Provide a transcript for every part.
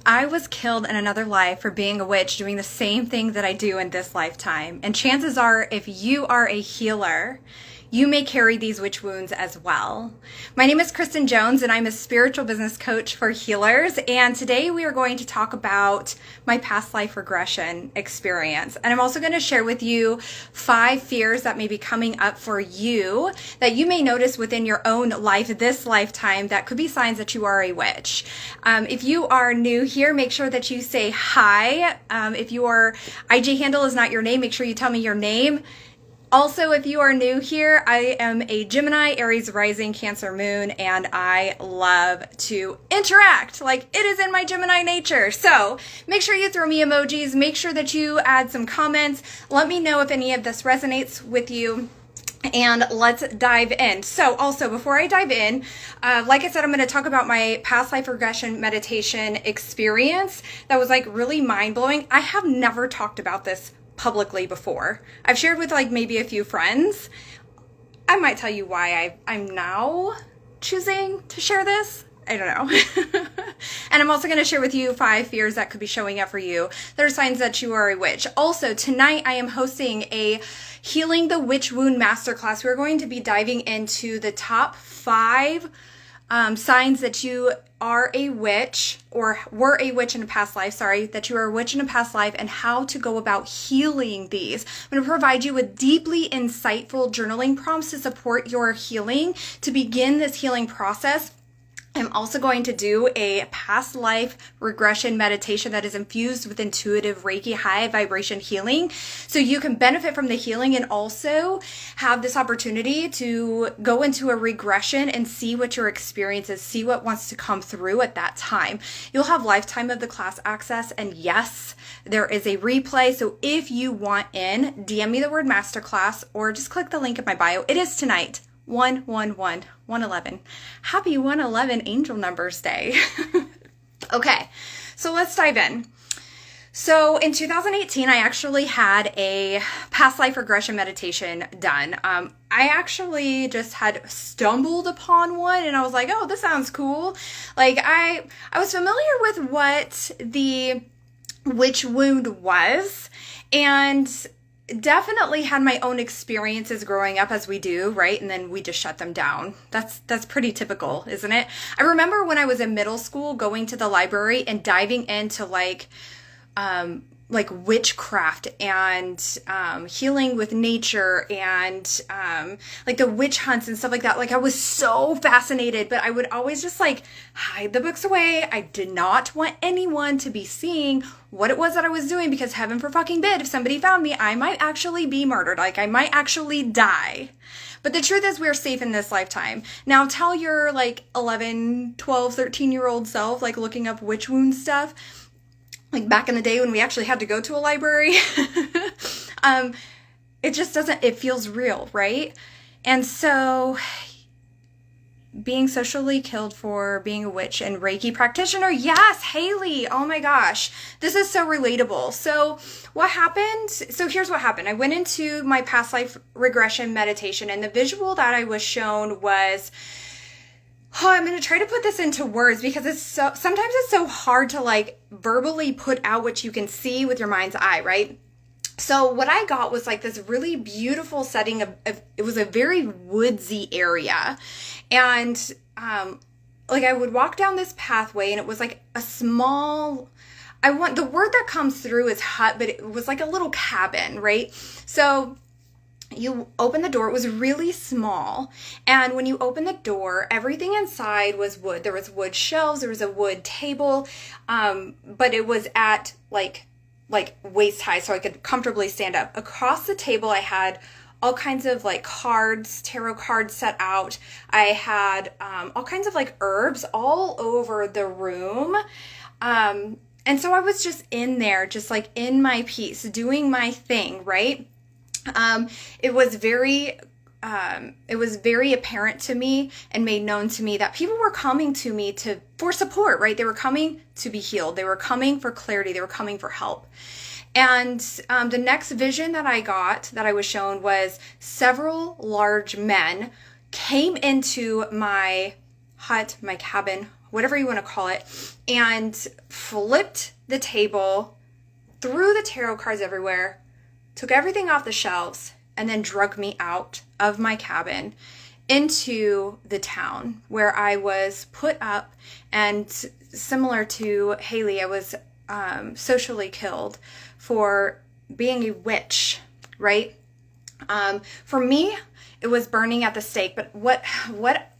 I was killed in another life for being a witch doing the same thing that I do in this lifetime. And chances are, if you are a healer, you may carry these witch wounds as well. My name is Kristen Jones, and I'm a spiritual business coach for healers. And today we are going to talk about my past life regression experience. And I'm also going to share with you 5 fears that may be coming up for you that you may notice within your own life this lifetime that could be signs that you are a witch. If you are new here, make sure that you say hi. If your IG handle is not your name, make sure you tell me your name. Also, if you are new here, I am a Gemini, Aries rising, Cancer moon, and I love to interact like it is in my Gemini nature. So make sure you throw me emojis, make sure that you add some comments. Let me know if any of this resonates with you. And let's dive in. So also, before I dive in, like I said, I'm going to talk about my past life regression meditation experience that was like really mind-blowing. I have never talked about this publicly before. I've shared with like maybe a few friends. I might tell you why I'm now choosing to share this. I don't know. And I'm also going to share with you 5 fears that could be showing up for you that are signs that you are a witch. Also, tonight I am hosting a Healing the Witch Wound Masterclass. We're going to be diving into the top 5 signs that you are a witch or were a witch in a past life, that you are a witch in a past life and how to go about healing these. I'm going to provide you with deeply insightful journaling prompts to support your healing, to begin this healing process. I'm also going to do a past life regression meditation that is infused with Intuitive Reiki high vibration healing. So you can benefit from the healing and also have this opportunity to go into a regression and see what your experience is, see what wants to come through at that time. You'll have lifetime of the class access, and yes, there is a replay. So if you want in, DM me the word masterclass or just click the link in my bio. It is tonight. 111. Happy 111 Angel Numbers Day. Okay, so let's dive in. So in 2018, I actually had a past life regression meditation done. I actually just had stumbled upon one and I was like, oh, this sounds cool. Like I was familiar with what the witch wound was, and definitely had my own experiences growing up, as we do, right? And then we just shut them down. That's pretty typical, isn't it? I remember when I was in middle school going to the library and diving into like witchcraft and healing with nature and like the witch hunts and stuff like that. Like I was so fascinated, but I would always just like hide the books away. I did not want anyone to be seeing what it was that I was doing, because heaven for fucking bid, if somebody found me, I might actually be murdered. Like I might actually die. But the truth is we're safe in this lifetime. Now tell your like 11, 12, 13-year-old self, like looking up witch wound stuff, like back in the day when we actually had to go to a library, it just doesn't, it feels real, right? And so being socially killed for being a witch and Reiki practitioner, yes, Haley, oh my gosh, this is so relatable. So what happened? So here's what happened. I went into my past life regression meditation, and the visual that I was shown was, I'm going to try to put this into words because sometimes it's so hard to like verbally put out what you can see with your mind's eye, right? So what I got was like this really beautiful setting of it was a very woodsy area. And like I would walk down this pathway and it was like a small, the word that comes through is hut, but it was like a little cabin, right? So you open the door, it was really small. And when you open the door, everything inside was wood. There was wood shelves, there was a wood table, but it was at like waist high, so I could comfortably stand up. Across the table, I had all kinds of like cards, tarot cards set out. I had all kinds of like herbs all over the room. And so I was just in there, just like in my piece, doing my thing, right? It was very apparent to me and made known to me that people were coming to me for support, right? They were coming to be healed. They were coming for clarity. They were coming for help. And the next vision that I was shown was several large men came into my hut, my cabin, whatever you want to call it, and flipped the table, threw the tarot cards everywhere, took everything off the shelves, and then drug me out of my cabin into the town where I was put up, and similar to Haley, I was socially killed for being a witch, right? For me, it was burning at the stake. But what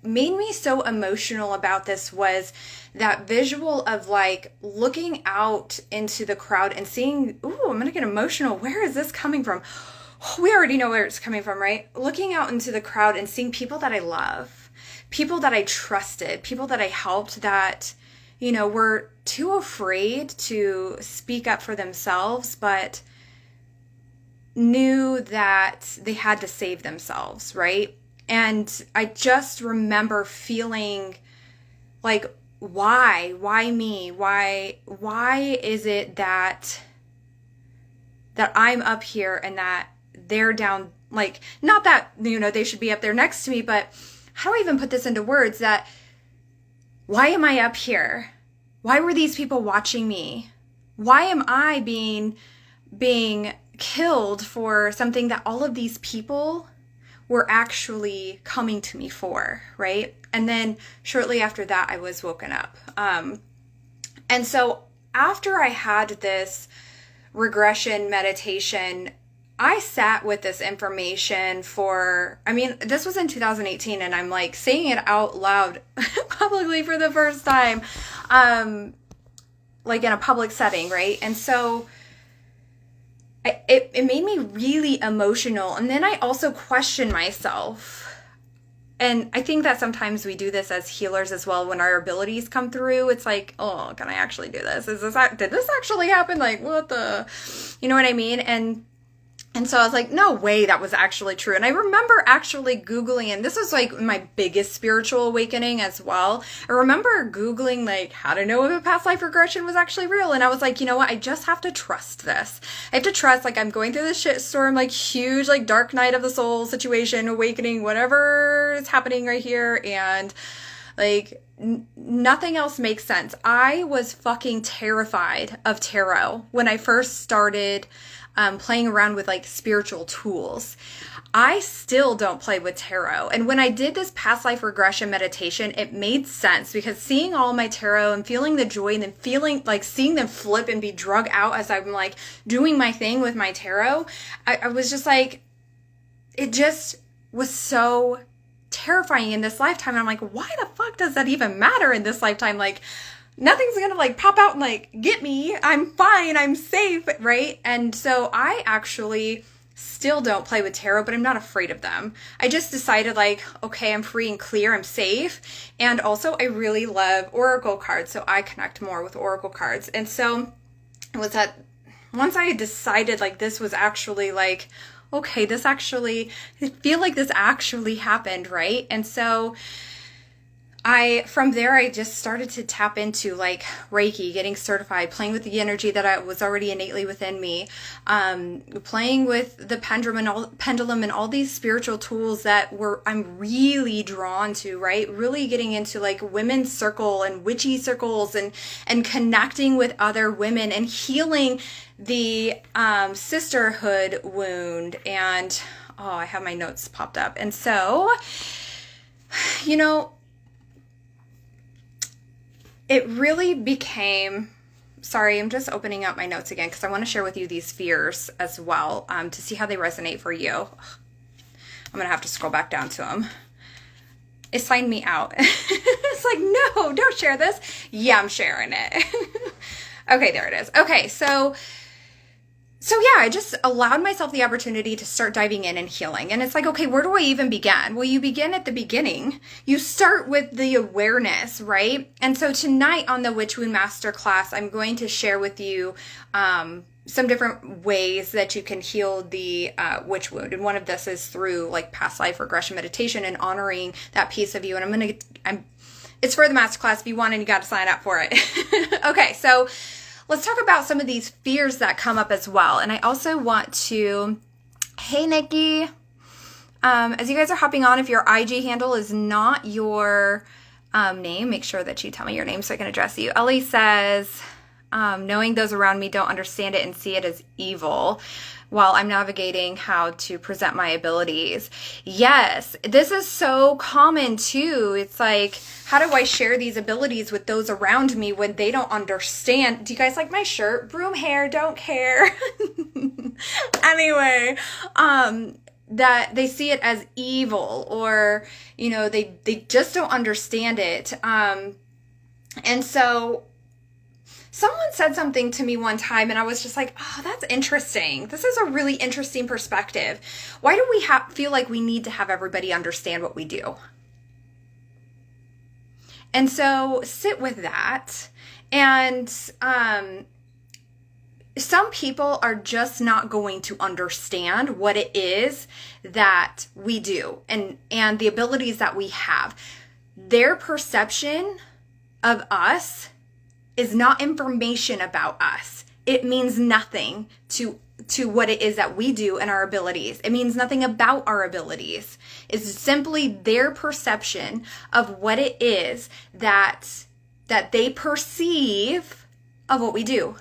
made me so emotional about this was that visual of like looking out into the crowd and seeing, ooh, I'm gonna get emotional. Where is this coming from? We already know where it's coming from, right? Looking out into the crowd and seeing people that I love, people that I trusted, people that I helped that, you know, were too afraid to speak up for themselves, but knew that they had to save themselves, right? And I just remember feeling like, why me? Why is it that I'm up here and that they're down? Like, not that, you know, they should be up there next to me, but how do I even put this into words? That why am I up here? Why were these people watching me? Why am I being killed for something that all of these people were actually coming to me for, right? And then shortly after that, I was woken up. And so after I had this regression meditation, I sat with this information for, I mean, this was in 2018, and I'm like saying it out loud publicly for the first time, like in a public setting, right? And so it made me really emotional. And then I also questioned myself. And I think that sometimes we do this as healers as well. When our abilities come through, it's like, oh, can I actually do this? Did this actually happen? Like, what the, you know what I mean? And so I was like, no way that was actually true. And I remember actually Googling, and this was like my biggest spiritual awakening as well. I remember Googling like how to know if a past life regression was actually real. And I was like, you know what? I just have to trust this. I have to trust, like, I'm going through this shitstorm, like huge, like dark night of the soul situation, awakening, whatever is happening right here. And like nothing else makes sense. I was fucking terrified of tarot when I first started playing around with like spiritual tools. I still don't play with tarot. And when I did this past life regression meditation, it made sense, because seeing all my tarot and feeling the joy and then feeling like seeing them flip and be drug out as I'm like doing my thing with my tarot, I was just like, it just was so terrifying in this lifetime. And I'm like, why the fuck does that even matter in this lifetime? Like, nothing's gonna like pop out and like get me. I'm fine. I'm safe, right? And so I actually still don't play with tarot, but I'm not afraid of them. I just decided like, okay, I'm free and clear. I'm safe. And also I really love oracle cards. So I connect more with oracle cards. And so it was that once I had decided like this was actually like, okay, I feel like this actually happened, right? And so from there, I just started to tap into like Reiki, getting certified, playing with the energy that was already innately within me, playing with the pendulum and all these spiritual tools that I'm really drawn to, right? Really getting into like women's circle and witchy circles and connecting with other women and healing the sisterhood wound. And, oh, I have my notes popped up. And so, you know, it really became, sorry, I'm just opening up my notes again because I want to share with you these fears as well, to see how they resonate for you. I'm going to have to scroll back down to them. It signed me out. It's like, no, don't share this. Yeah, I'm sharing it. Okay, there it is. Okay, so yeah, I just allowed myself the opportunity to start diving in and healing. And it's like, okay, where do I even begin? Well, you begin at the beginning. You start with the awareness, right? And so tonight on the Witch Wound Masterclass, I'm going to share with you some different ways that you can heal the witch wound. And one of this is through like past life regression meditation and honoring that piece of you. And it's for the masterclass. If you want it, you got to sign up for it. Okay, so let's talk about some of these fears that come up as well. And I also want to, hey, Nikki, as you guys are hopping on, if your IG handle is not your name, make sure that you tell me your name so I can address you. Ellie says, knowing those around me don't understand it and see it as evil while I'm navigating how to present my abilities. Yes, this is so common too. It's like, how do I share these abilities with those around me when they don't understand? Do you guys like my shirt? Broom hair, don't care. Anyway, that they see it as evil, or, you know, they just don't understand it. And so someone said something to me one time and I was just like, oh, that's interesting. This is a really interesting perspective. Why do we feel like we need to have everybody understand what we do? And so sit with that. And some people are just not going to understand what it is that we do and the abilities that we have. Their perception of us is not information about us. It means nothing to what it is that we do and our abilities. It means nothing about our abilities. It's simply their perception of what it is that they perceive of what we do.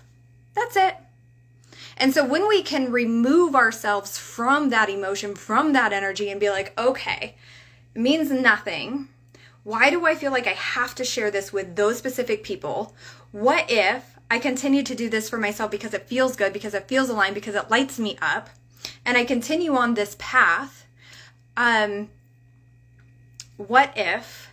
That's it. And so when we can remove ourselves from that emotion, from that energy, and be like, okay, it means nothing. Why do I feel like I have to share this with those specific people? What if I continue to do this for myself because it feels good, because it feels aligned, because it lights me up, and I continue on this path? What if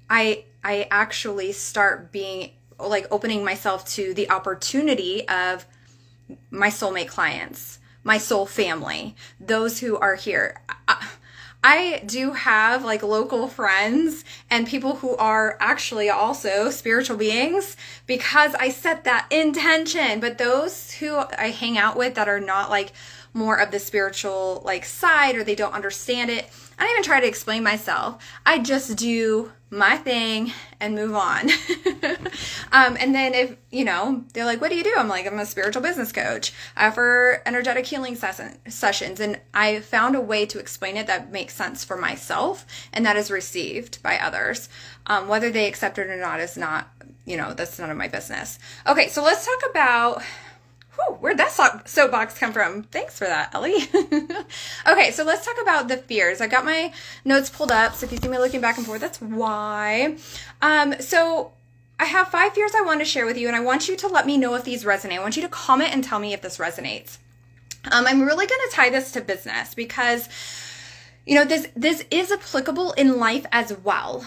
I actually start being like opening myself to the opportunity of my soulmate clients, my soul family, those who are here? I do have like local friends and people who are actually also spiritual beings because I set that intention. But those who I hang out with that are not like more of the spiritual like side, or they don't understand it, I don't even try to explain myself. I just do my thing and move on. And then if, you know, they're like, what do you do? I'm like, I'm a spiritual business coach. I offer energetic healing sessions. And I found a way to explain it that makes sense for myself and that is received by others. Whether they accept it or not is not, you know, that's none of my business. Okay, so let's talk about... where'd that soapbox come from? Thanks for that, Ellie. Okay, so let's talk about the fears. I got my notes pulled up, so if you see me looking back and forth, that's why. So I have 5 fears I want to share with you, and I want you to let me know if these resonate. I want you to comment and tell me if this resonates. I'm really going to tie this to business because, you know, this is applicable in life as well.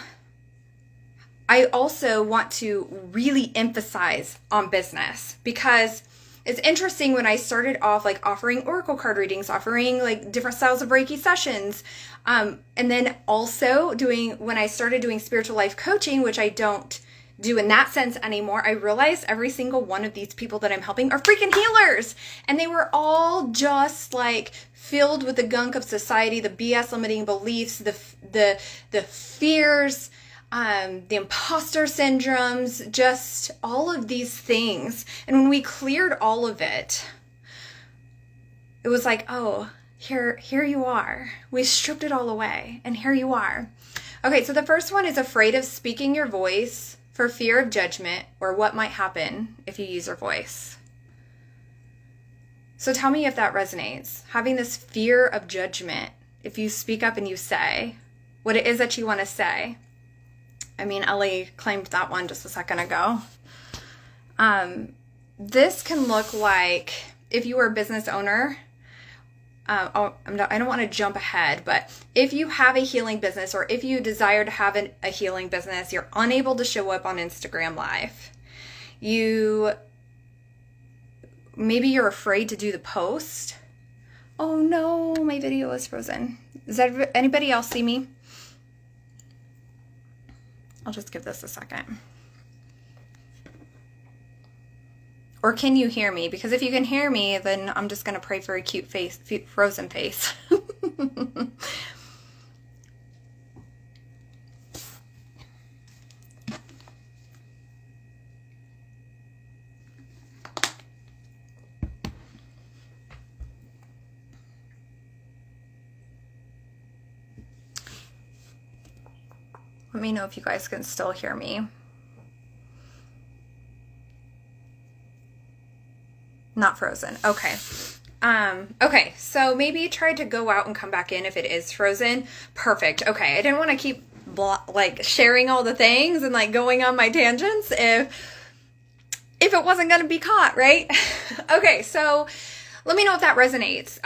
I also want to really emphasize on business because it's interesting. When I started off like offering oracle card readings, offering like different styles of Reiki sessions, and then also when I started doing spiritual life coaching, which I don't do in that sense anymore, I realized every single one of these people that I'm helping are freaking healers. And they were all just like filled with the gunk of society, the BS limiting beliefs, the fears, the imposter syndromes, just all of these things. And when we cleared all of it, it was like, oh, here you are. We stripped it all away, and here you are. Okay, so the first one is afraid of speaking your voice for fear of judgment or what might happen if you use your voice. So tell me if that resonates. Having this fear of judgment if you speak up and you say what it is that you want to say. I mean, Ellie claimed that one just a second ago. This can look like if you were a business owner. I don't want to jump ahead, but if you have a healing business or if you desire to have a healing business, you're unable to show up on Instagram Live. Maybe you're afraid to do the post. Oh no, my video is frozen. Does anybody else see me? I'll just give this a second. Or can you hear me? Because if you can hear me, then I'm just going to pray for a cute frozen face. Let me know if you guys can still hear me. Not frozen. Okay. Okay, so maybe try to go out and come back in if it is frozen. Perfect. Okay, I didn't want to keep like sharing all the things and like going on my tangents if it wasn't going to be caught, right? Okay, so let me know if that resonates.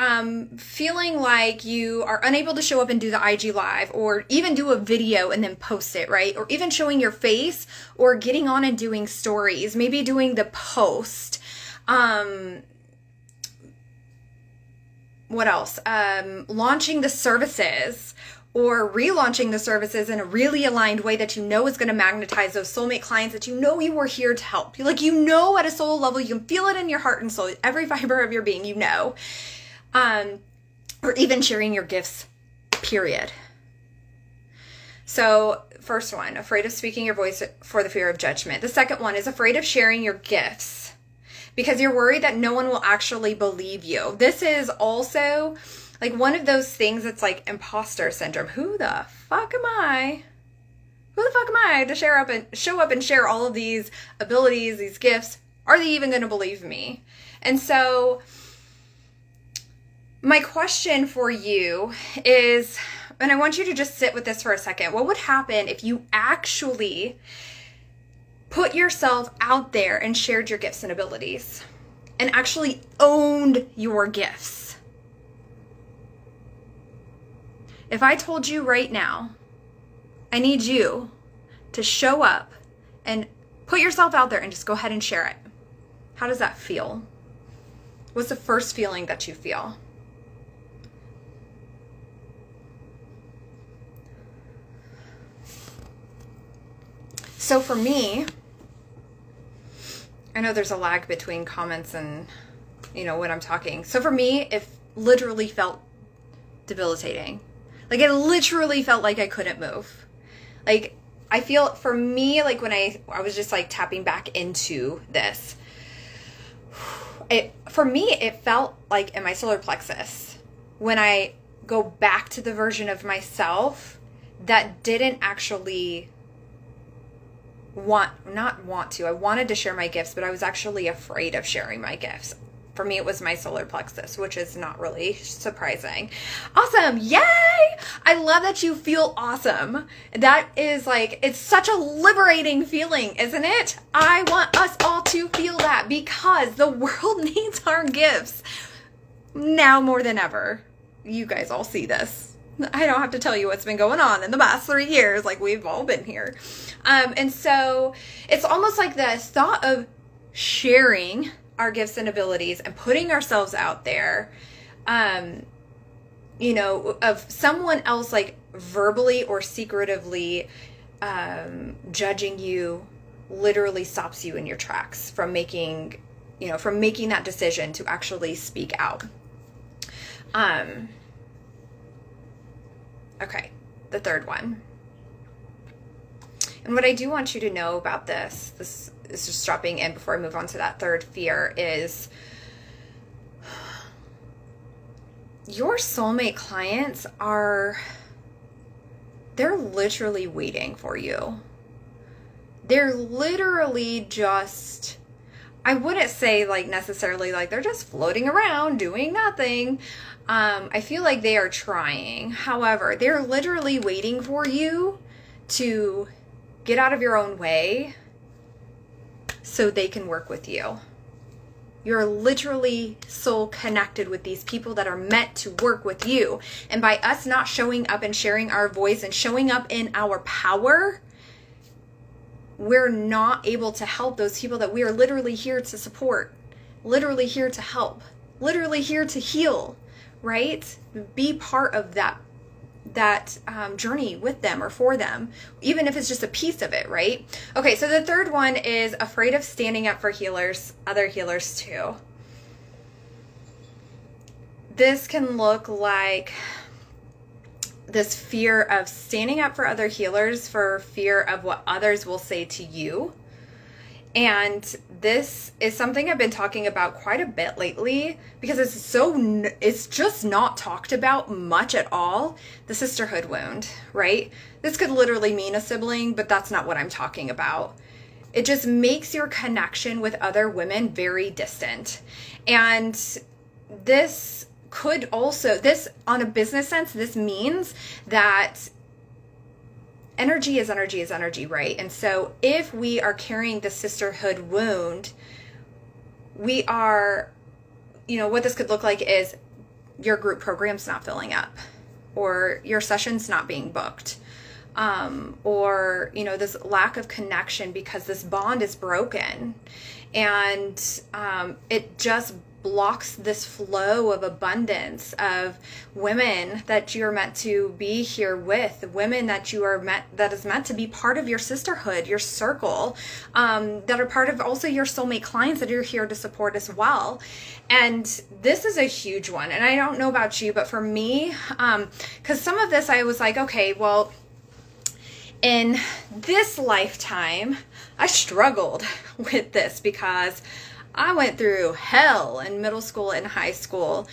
Feeling like you are unable to show up and do the IG live, or even do a video and then post it, right? Or even showing your face, or getting on and doing stories, maybe doing the post. What else? Launching the services, or relaunching the services in a really aligned way that you know is going to magnetize those soulmate clients that you know you were here to help. Like, you know, at a soul level, you can feel it in your heart and soul, every fiber of your being, you know. Or even sharing your gifts, period. So, first one, afraid of speaking your voice for the fear of judgment. The second one is afraid of sharing your gifts because you're worried that no one will actually believe you. This is also like one of those things that's like imposter syndrome. Who the fuck am I? Who the fuck am I to show up and share all of these abilities, these gifts? Are they even going to believe me? And so my question for you is, and I want you to just sit with this for a second. What would happen if you actually put yourself out there and shared your gifts and abilities and actually owned your gifts? If I told you right now, I need you to show up and put yourself out there and just go ahead and share it. How does that feel? What's the first feeling that you feel? So for me, I know there's a lag between comments and, when I'm talking. So for me, it literally felt debilitating. Like, it literally felt like I couldn't move. Like, I feel, for me, like when I was just like tapping back into this, for me, it felt like in my solar plexus, when I go back to the version of myself that didn't actually I wanted to share my gifts, but I was actually afraid of sharing my gifts. For me, it was my solar plexus, which is not really surprising. Awesome. Yay. I love that you feel awesome. That is like, it's such a liberating feeling, isn't it? I want us all to feel that because the world needs our gifts now more than ever. You guys all see this. I don't have to tell you what's been going on in the past 3 years. Like, we've all been here. And so it's almost like the thought of sharing our gifts and abilities and putting ourselves out there, of someone else like verbally or secretively judging you literally stops you in your tracks from making that decision to actually speak out. Okay, the third one. And what I do want you to know about this is just dropping in before I move on to that third fear, is your soulmate clients they're literally waiting for you. They're literally just, I wouldn't say like necessarily like they're just floating around doing nothing. I feel like they are trying. However, they're literally waiting for you to get out of your own way so they can work with you. You're literally soul connected with these people that are meant to work with you. And by us not showing up and sharing our voice and showing up in our power, we're not able to help those people that we are literally here to support, literally here to help, literally here to heal, right? Be part of that journey with them or for them, even if it's just a piece of it, right? Okay, so the third one is afraid of standing up for healers, other healers too. This can look like this fear of standing up for other healers for fear of what others will say to you. And this is something I've been talking about quite a bit lately because it's just not talked about much at all. The sisterhood wound, right? This could literally mean a sibling, but that's not what I'm talking about. It just makes your connection with other women very distant. And this could also, this on a business sense, this means that energy is energy is energy, right? And so if we are carrying the sisterhood wound, we are, what this could look like is your group program's not filling up, or your session's not being booked, or, this lack of connection because this bond is broken. And it just blocks this flow of abundance of women that you're meant to be here with, women that that is meant to be part of your sisterhood, your circle, that are part of also your soulmate clients that you're here to support as well. And this is a huge one. And I don't know about you, but for me, because some of this I was like, okay, well, in this lifetime, I struggled with this because I went through hell in middle school and high school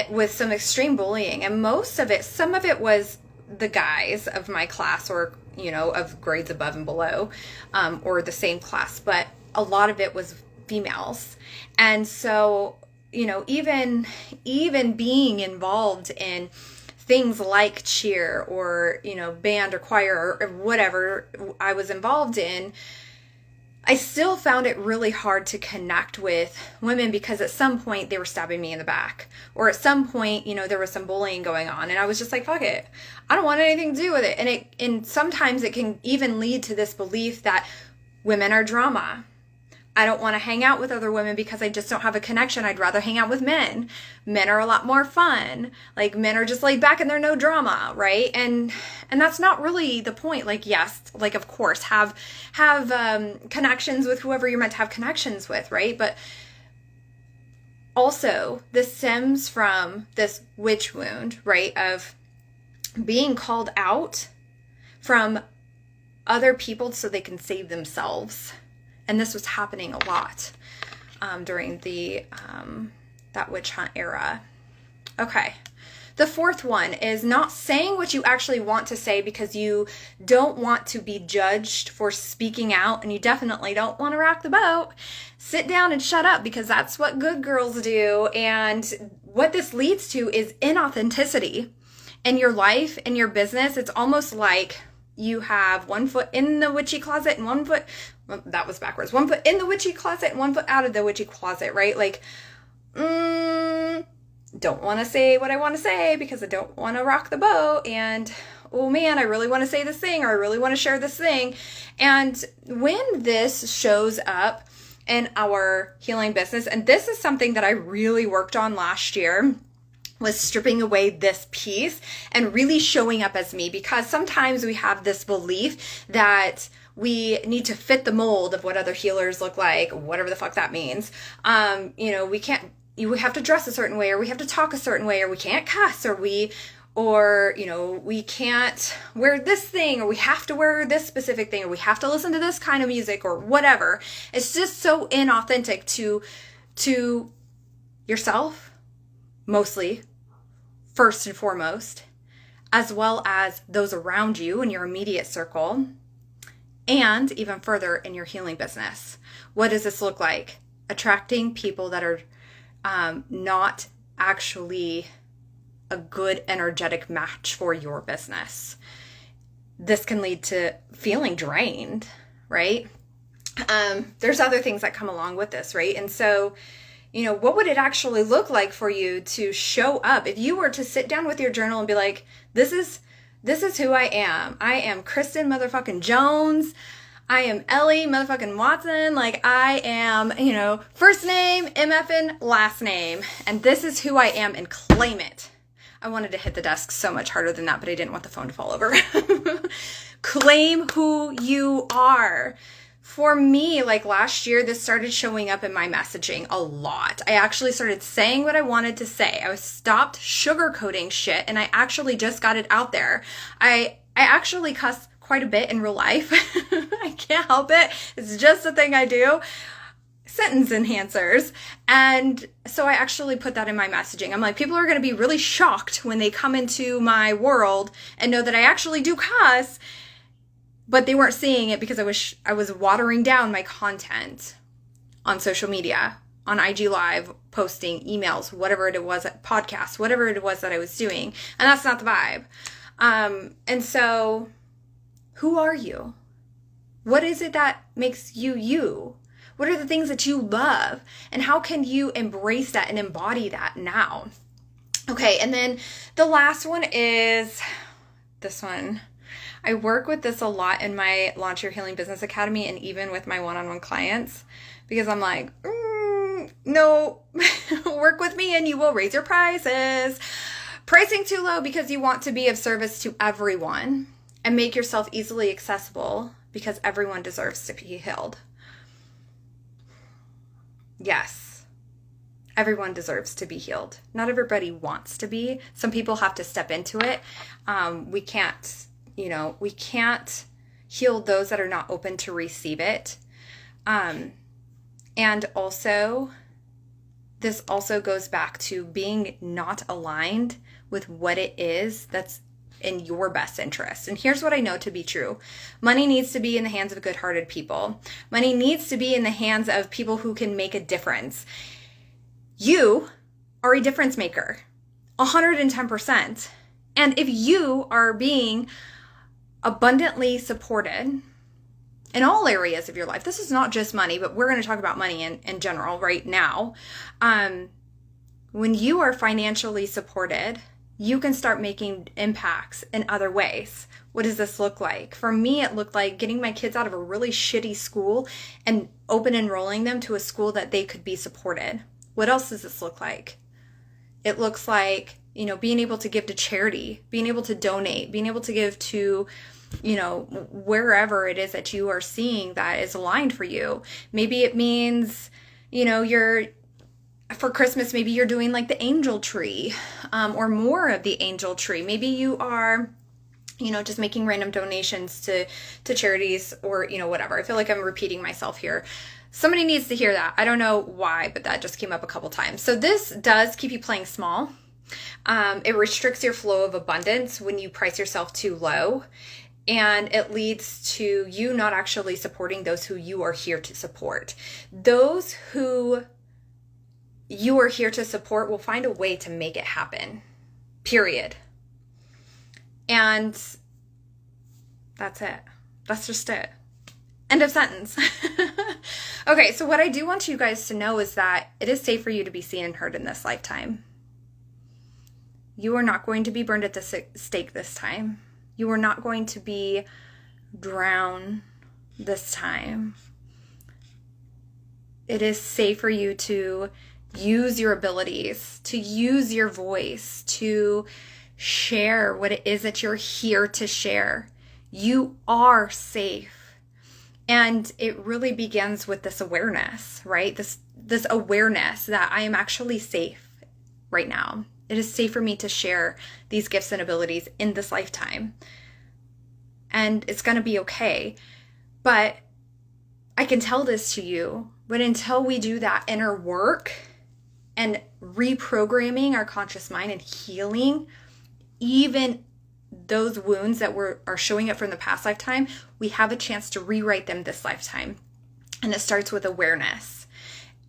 with some extreme bullying. And some of it was the guys of my class, or, of grades above and below, or the same class. But a lot of it was females. And so, even being involved in things like cheer or, band or choir or whatever I was involved in, I still found it really hard to connect with women because at some point they were stabbing me in the back, or at some point, there was some bullying going on, and I was just like, fuck it. I don't want anything to do with it. And sometimes it can even lead to this belief that women are drama. I don't want to hang out with other women because I just don't have a connection. I'd rather hang out with men. Men are a lot more fun. Like, men are just laid back and they're no drama, right? And that's not really the point. Like, yes, like, of course, have connections with whoever you're meant to have connections with, right? But also, this stems from this witch wound, right? Of being called out from other people so they can save themselves. And this was happening a lot during the that witch hunt era. Okay. The fourth one is not saying what you actually want to say because you don't want to be judged for speaking out, and you definitely don't want to rock the boat. Sit down and shut up, because that's what good girls do. And what this leads to is inauthenticity in your life, in your business. It's almost like you have one foot in the witchy closet and one foot, well, that was backwards, one foot in the witchy closet and one foot out of the witchy closet, right? Like, don't want to say what I want to say because I don't want to rock the boat. And, oh man, I really want to say this thing, or I really want to share this thing. And when this shows up in our healing business, and this is something that I really worked on last year, was stripping away this piece and really showing up as me, because sometimes we have this belief that we need to fit the mold of what other healers look like, whatever the fuck that means. We have to dress a certain way, or we have to talk a certain way, or we can't cuss, or we can't wear this thing, or we have to wear this specific thing, or we have to listen to this kind of music, or whatever. It's just so inauthentic to yourself, mostly, first and foremost, as well as those around you in your immediate circle, and even further in your healing business. What does this look like? Attracting people that are not actually a good energetic match for your business. This can lead to feeling drained, right? There's other things that come along with this, right? And so, what would it actually look like for you to show up if you were to sit down with your journal and be like, this is who I am. I am Kristen motherfucking Jones. I am Ellie motherfucking Watson. Like, I am, first name, MFN, last name. And this is who I am, and claim it. I wanted to hit the desk so much harder than that, but I didn't want the phone to fall over. Claim who you are. For me, like last year, this started showing up in my messaging a lot. I actually started saying what I wanted to say. I stopped sugarcoating shit, and I actually just got it out there. I actually cuss quite a bit in real life. I can't help it. It's just a thing I do. Sentence enhancers. And so I actually put that in my messaging. I'm like, people are going to be really shocked when they come into my world and know that I actually do cuss, but they weren't seeing it because I was watering down my content on social media, on IG Live, posting emails, whatever it was, podcasts, whatever it was that I was doing. And that's not the vibe. And so who are you? What is it that makes you you? What are the things that you love? And how can you embrace that and embody that now? Okay, and then the last one is this one. I work with this a lot in my Launch Your Healing Business Academy and even with my one-on-one clients, because I'm like, no, work with me and you will raise your prices. Pricing too low because you want to be of service to everyone, and make yourself easily accessible because everyone deserves to be healed. Yes, everyone deserves to be healed. Not everybody wants to be. Some people have to step into it. We can't heal those that are not open to receive it. And also, this also goes back to being not aligned with what it is that's in your best interest. And here's what I know to be true. Money needs to be in the hands of good-hearted people. Money needs to be in the hands of people who can make a difference. You are a difference maker, 110%. And if you are being abundantly supported in all areas of your life, this is not just money, but we're going to talk about money in general right now. When you are financially supported, you can start making impacts in other ways. What does this look like? For me, it looked like getting my kids out of a really shitty school and open enrolling them to a school that they could be supported. What else does this look like? It looks like, being able to give to charity, being able to donate, being able to give to, wherever it is that you are seeing that is aligned for you. Maybe it means, for Christmas, maybe you're doing like the angel tree, or more of the angel tree. Maybe you are, just making random donations to charities or, whatever. I feel like I'm repeating myself here. Somebody needs to hear that. I don't know why, but that just came up a couple times. So this does keep you playing small. It restricts your flow of abundance when you price yourself too low. And it leads to you not actually supporting those who you are here to support. Those who you are here to support will find a way to make it happen. Period. And that's it. That's just it. End of sentence. Okay, so what I do want you guys to know is that it is safe for you to be seen and heard in this lifetime. You are not going to be burned at the stake this time. You are not going to be drowned this time. It is safe for you to use your abilities, to use your voice, to share what it is that you're here to share. You are safe. And it really begins with this awareness, right? This awareness that I am actually safe right now. It is safe for me to share these gifts and abilities in this lifetime. And it's going to be okay. But I can tell this to you, but until we do that inner work and reprogramming our conscious mind and healing, even those wounds that are showing up from the past lifetime, we have a chance to rewrite them this lifetime. And it starts with awareness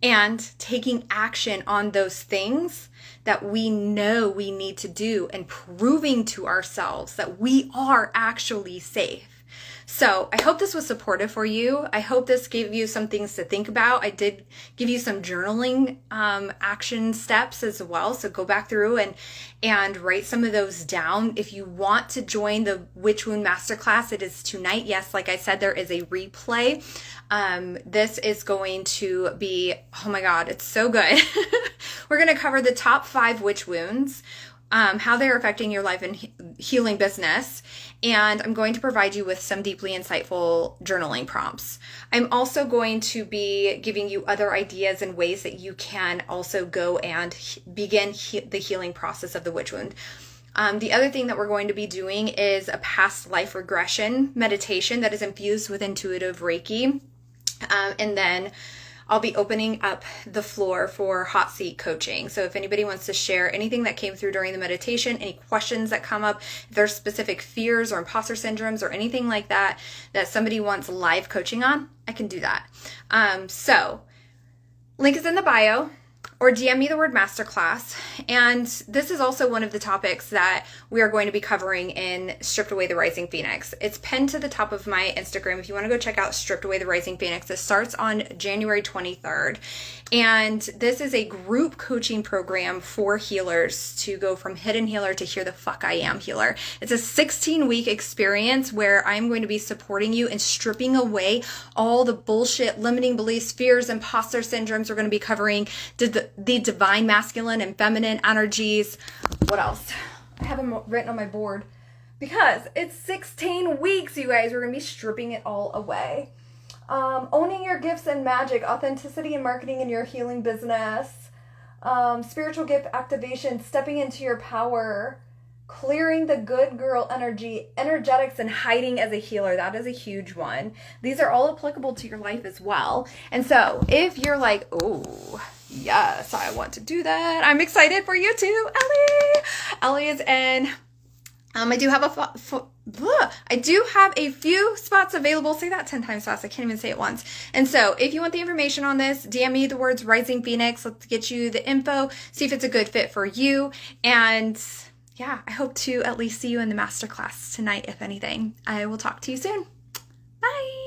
and taking action on those things that we know we need to do and proving to ourselves that we are actually safe. So I hope this was supportive for you. I hope this gave you some things to think about. I did give you some journaling action steps as well. So go back through and write some of those down. If you want to join the Witch Wound Masterclass, it is tonight. Yes, like I said, there is a replay. This is going to be, oh my God, it's so good. We're going to cover the top 5 witch wounds, how they're affecting your life and healing business. And I'm going to provide you with some deeply insightful journaling prompts. I'm also going to be giving you other ideas and ways that you can also go and begin the healing process of the witch wound. The other thing that we're going to be doing is a past life regression meditation that is infused with Intuitive Reiki. And then I'll be opening up the floor for hot seat coaching. So if anybody wants to share anything that came through during the meditation, any questions that come up, if there's specific fears or imposter syndromes or anything like that, that somebody wants live coaching on, I can do that. So link is in the bio, or DM me the word masterclass. And this is also one of the topics that we are going to be covering in Stripped Away the Rising Phoenix. It's pinned to the top of my Instagram if you want to go check out Stripped Away the Rising Phoenix. It starts on January 23rd. And this is a group coaching program for healers to go from hidden healer to here the fuck I am healer. It's a 16-week experience where I'm going to be supporting you in stripping away all the bullshit, limiting beliefs, fears, imposter syndromes. We're going to be covering the divine masculine and feminine energies. What else? I have them written on my board because it's 16 weeks, you guys. We're going to be stripping it all away. Owning your gifts and magic, authenticity and marketing in your healing business, spiritual gift activation, stepping into your power, clearing the good girl energy, energetics, and hiding as a healer. That is a huge one. These are all applicable to your life as well. And so if you're like, oh, yes, I want to do that, I'm excited for you too, Ellie. Ellie is in. I do have a few spots available. Say that 10 times fast. I can't even say it once. And so if you want the information on this, DM me the words Rising Phoenix. Let's get you the info. See if it's a good fit for you. And yeah, I hope to at least see you in the masterclass tonight, if anything. I will talk to you soon. Bye.